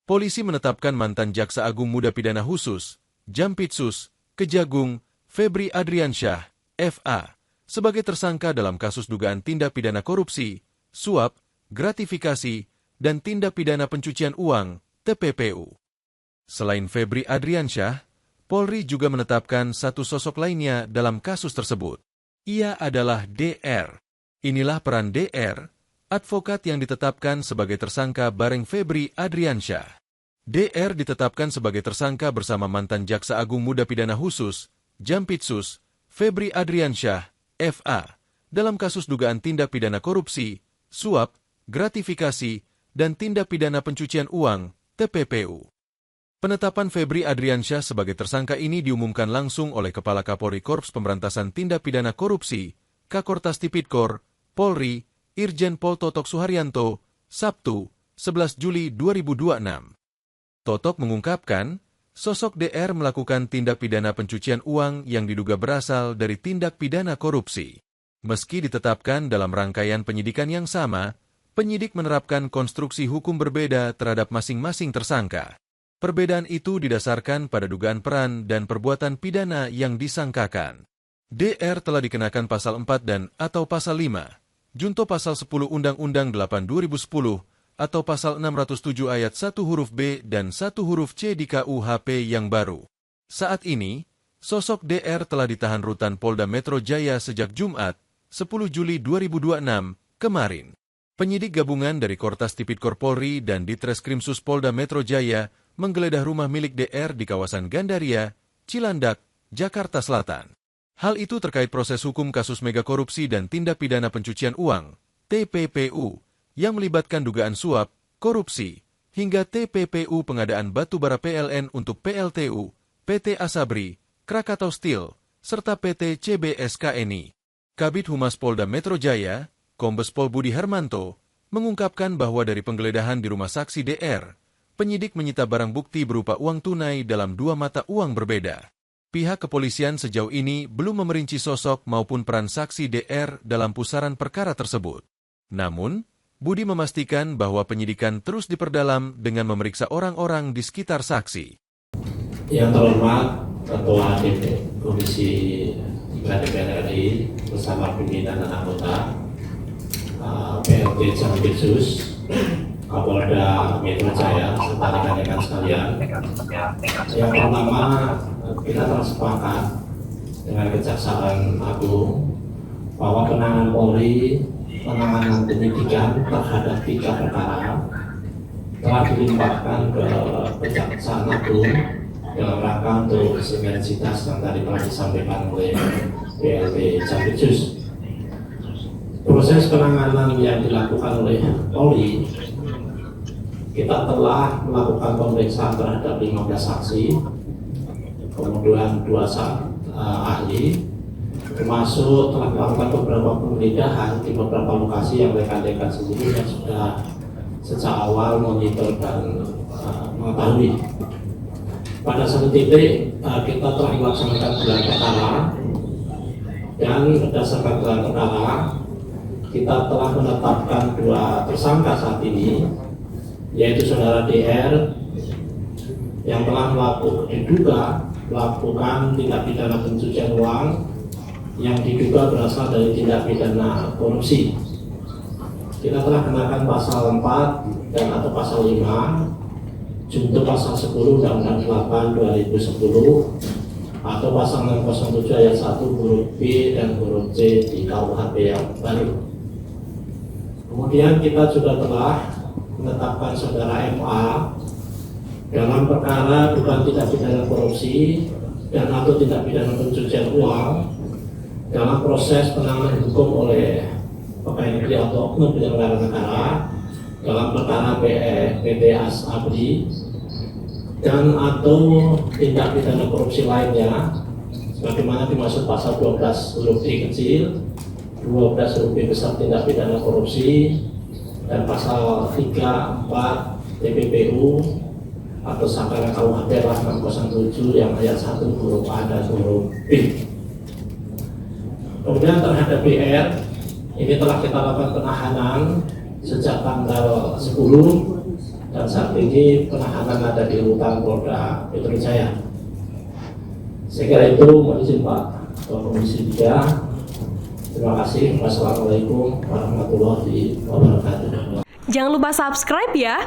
Polisi menetapkan mantan Jaksa Agung Muda Pidana Khusus, Jampitsus, Kejagung, Febri Adriansyah, FA, sebagai tersangka dalam kasus dugaan tindak pidana korupsi, suap, gratifikasi, dan tindak pidana pencucian uang, TPPU. Selain Febri Adriansyah, Polri juga menetapkan satu sosok lainnya dalam kasus tersebut. Ia adalah DR. Inilah peran DR, advokat yang ditetapkan sebagai tersangka bareng Febri Adriansyah. DR ditetapkan sebagai tersangka bersama mantan Jaksa Agung Muda Pidana Khusus, Jampitsus, Febri Adriansyah, FA, dalam kasus dugaan tindak pidana korupsi, suap, gratifikasi, dan tindak pidana pencucian uang, TPPU. Penetapan Febri Adriansyah sebagai tersangka ini diumumkan langsung oleh Kepala Kapolri Korps Pemberantasan Tindak Pidana Korupsi, Kakortas Tipidkor, Polri, Irjen Pol Totok Suharyanto, Sabtu, 11 Juli 2026. Totok mengungkapkan, sosok DR melakukan tindak pidana pencucian uang yang diduga berasal dari tindak pidana korupsi. Meski ditetapkan dalam rangkaian penyidikan yang sama, penyidik menerapkan konstruksi hukum berbeda terhadap masing-masing tersangka. Perbedaan itu didasarkan pada dugaan peran dan perbuatan pidana yang disangkakan. DR telah dikenakan pasal 4 dan atau pasal 5, junto pasal 10 Undang-Undang 8 2010 atau pasal 607 ayat 1 huruf B dan 1 huruf C di KUHP yang baru. Saat ini, sosok DR telah ditahan rutan Polda Metro Jaya sejak Jumat, 10 Juli 2026, kemarin. Penyidik gabungan dari Kortas Tipidkor Polri dan Ditreskrimsus Polda Metro Jaya menggeledah rumah milik DR di kawasan Gandaria, Cilandak, Jakarta Selatan. Hal itu terkait proses hukum kasus mega korupsi dan tindak pidana pencucian uang, TPPU, yang melibatkan dugaan suap, korupsi, hingga TPPU pengadaan batu bara PLN untuk PLTU, PT Asabri, Krakatau Steel, serta PT CBSKNI. Kabid Humas Polda Metro Jaya, Kombes Pol Budi Hermanto, mengungkapkan bahwa dari penggeledahan di rumah saksi DR, penyidik menyita barang bukti berupa uang tunai dalam 2 mata uang berbeda. Pihak kepolisian sejauh ini belum memerinci sosok maupun peran saksi DR dalam pusaran perkara tersebut. Namun, Budi memastikan bahwa penyidikan terus diperdalam dengan memeriksa orang-orang di sekitar saksi. Yang terhormat Ketua Komisi 3 DPR RI bersama pimpinan dan anggota PLT Jampitsus, Kapolda Metro Jaya, serta rekan-rekan sekalian. Yang pertama, kita telah sepakat dengan Kejaksaan Agung bahwa penanganan Polri, penanganan penyidikan terhadap 3 perkara telah dilimpahkan ke Kejaksaan Agung dalam rangka untuk sinergitas yang tadi telah disampaikan oleh PLT Jampitsus. Proses penanganan yang dilakukan oleh Polri, kita telah melakukan pemeriksaan terhadap 15 saksi, kemudian 2 ahli, termasuk telah melakukan beberapa penggeledahan di beberapa lokasi yang rekan-rekan sendiri yang sudah sejak awal monitor dan mengetahui. Pada satu titik kita telah melaksanakan gelar perkara, dan berdasarkan gelar perkara kita telah menetapkan 2 tersangka saat ini, yaitu saudara DR yang telah diduga melakukan tindak pidana pencucian uang yang diduga berasal dari tindak pidana korupsi. Kita telah kenakan pasal 4 dan atau pasal 5 junto pasal 10 Undang-Undang 8 2010 atau pasal 607 ayat 1 huruf B dan huruf C di KUHP yang baru. Kemudian kita juga telah menetapkan saudara MA dalam perkara dugaan tindak pidana korupsi dan atau tindak pidana pencucian uang dalam proses penanganan hukum oleh pegawai negeri atau oknum penyelenggara negara dalam perkara PT Asabri dan atau tindak pidana korupsi lainnya sebagaimana dimaksud pasal 12 huruf D kecil, 12 huruf B besar tindak pidana korupsi, dan pasal 3, 4 TPPU atau sangkaan KUHP 607 yang ayat 1 huruf A dan huruf B. Kemudian terhadap BR ini telah kita lakukan penahanan sejak tanggal 10 dan saat ini penahanan ada di rutan Polda Metro Jaya. Saya kira itu, mohon izin Pak Ketua Komisi 3. Terima kasih. Wassalamualaikum warahmatullahi wabarakatuh. Jangan lupa subscribe ya.